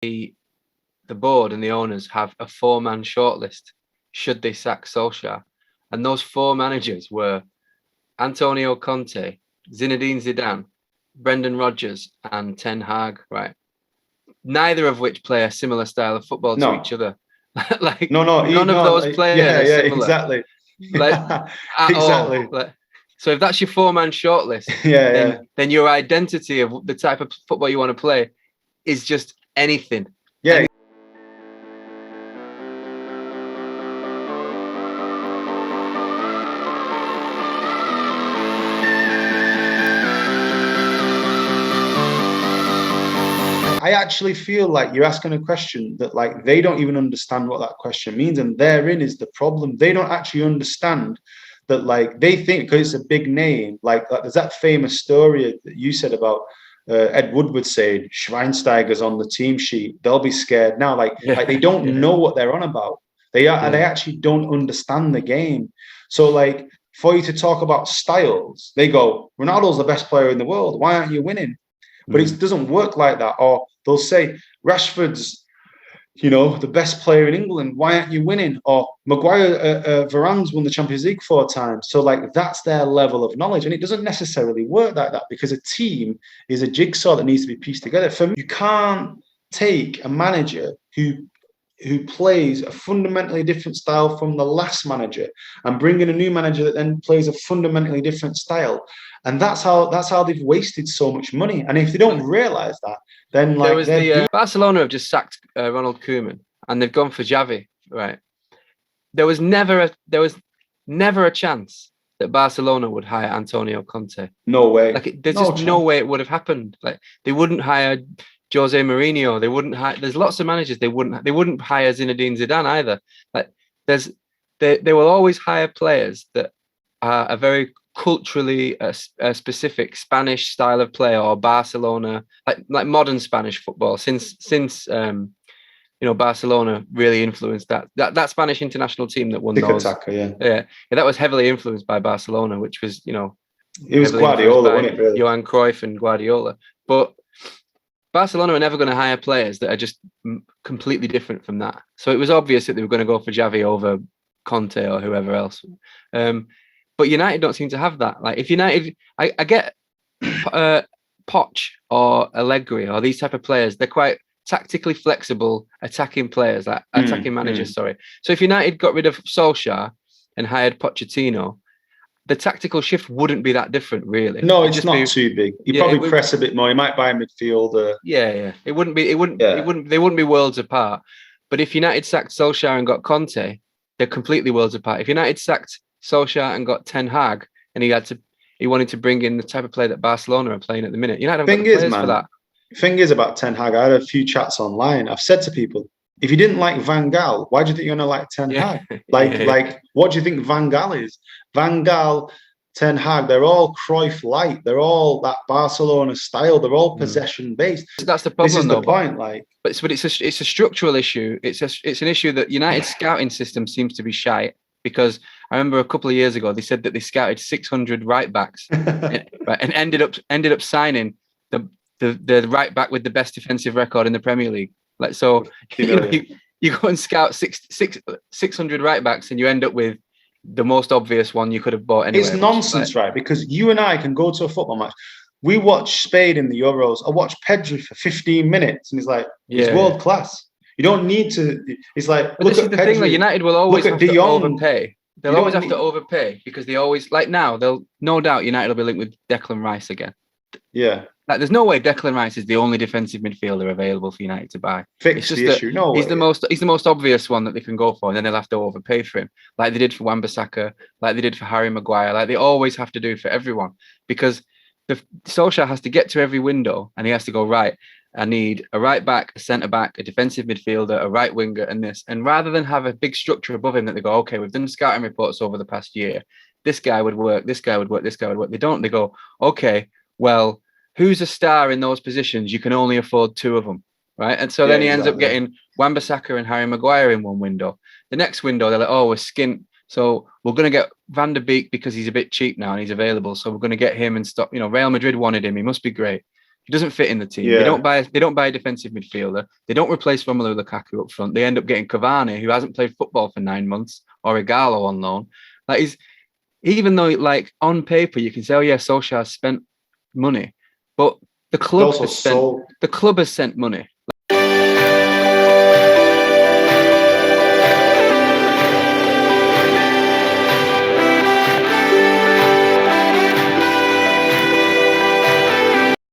the board and the owners have a 4-man shortlist should they sack Solskjaer. And those 4 managers were Antonio Conte, Zinedine Zidane, Brendan Rodgers, and Ten Hag, right? Neither of which play a similar style of football to each other. Like none of those players are similar. Exactly. Like at exactly. all. Like, so if that's your 4-man shortlist, then your identity of the type of football you want to play is just anything. Yeah. I actually feel like you're asking a question that like they don't even understand what that question means, and therein is the problem. They don't actually understand that, like, they think because it's a big name, like there's that famous story that you said about Ed Woodward saying Schweinsteiger's on the team sheet, they'll be scared now. Like they don't know what they're on about. They actually don't understand the game. So like for you to talk about styles, they go, Ronaldo's the best player in the world. Why aren't you winning? But it doesn't work like that. Or they'll say Rashford's, the best player in England. Why aren't you winning? Or Varane's won the Champions League 4 times. So like that's their level of knowledge, and it doesn't necessarily work like that because a team is a jigsaw that needs to be pieced together. For me, you can't take a manager who plays a fundamentally different style from the last manager and bring in a new manager that then plays a fundamentally different style. And that's how they've wasted so much money. And if they don't realize that, then like Barcelona have just sacked Ronald Koeman and they've gone for Xavi, right? There was never a chance that Barcelona would hire Antonio Conte. No way. Like there's just no way it would have happened. Like they wouldn't hire Jose Mourinho. They wouldn't hire. There's lots of managers they wouldn't hire Zinedine Zidane either. Like they will always hire players that are a very culturally a specific Spanish style of play, or Barcelona, like modern Spanish football. Since Barcelona really influenced that Spanish international team that won those. Yeah, that was heavily influenced by Barcelona, which was it was Guardiola, wasn't it? Really, Johan Cruyff and Guardiola, but Barcelona are never going to hire players that are just completely different from that. So it was obvious that they were going to go for Xavi over Conte or whoever else. But United don't seem to have that. Like if United, I get Poch or Allegri or these type of players, they're quite tactically flexible, attacking players, like attacking managers, sorry. So if United got rid of Solskjaer and hired Pochettino, the tactical shift wouldn't be that different, really. No, it's not too big. You probably press a bit more. You might buy a midfielder. Yeah. They wouldn't be worlds apart. But if United sacked Solskjaer and got Conte, they're completely worlds apart. If United sacked Solskjaer and got Ten Hag, and he wanted to bring in the type of play that Barcelona are playing at the minute, United haven't got the players for that. Thing is about Ten Hag, I had a few chats online. I've said to people, if you didn't like Van Gaal, why do you think you're going to like Ten Hag? Like, what do you think Van Gaal is? Van Gaal, Ten Hag, they're all Cruyff light. They're all that Barcelona style. They're all possession based. That's the problem. This is the point. But it's a structural issue. It's an issue that United's scouting system seems to be shite. Because I remember a couple of years ago, they said that they scouted 600 right backs and ended up signing the right back with the best defensive record in the Premier League. Like, so you go and scout 600 right backs and you end up with the most obvious one you could have bought anyway. It's nonsense, right? Because you and I can go to a football match. We watch Spain in the Euros. I watch Pedri for 15 minutes and he's like, he's world class. You don't need to. It's like, but look at the Pedri. Thing that United will always have to overpay. They'll always have to overpay because they always, like now, they'll no doubt United will be linked with Declan Rice again. Yeah. Like there's no way Declan Rice is the only defensive midfielder available for United to buy. Fix the issue. No, he's the most obvious one that they can go for, and then they'll have to overpay for him, like they did for Wan-Bissaka, like they did for Harry Maguire, like they always have to do for everyone, because the Solskjaer has to get to every window and he has to go, right, I need a right back, a centre back, a defensive midfielder, a right winger, and this. And rather than have a big structure above him that they go, okay, we've done scouting reports over the past year. This guy would work. This guy would work. This guy would work. They don't. They go, okay, well, who's a star in those positions? You can only afford 2 of them, right? And so then he ends up getting Wan-Bissaka and Harry Maguire in one window. The next window, they're like, oh, we're skint. So we're going to get Van der Beek because he's a bit cheap now and he's available. So we're going to get him and stop. Real Madrid wanted him. He must be great. He doesn't fit in the team. Yeah. They don't buy a defensive midfielder. They don't replace Romelu Lukaku up front. They end up getting Cavani, who hasn't played football for 9 months, or Igalo on loan. Like, even though, like, on paper you can say, oh yeah, Solskjaer spent money, but the club has spent money.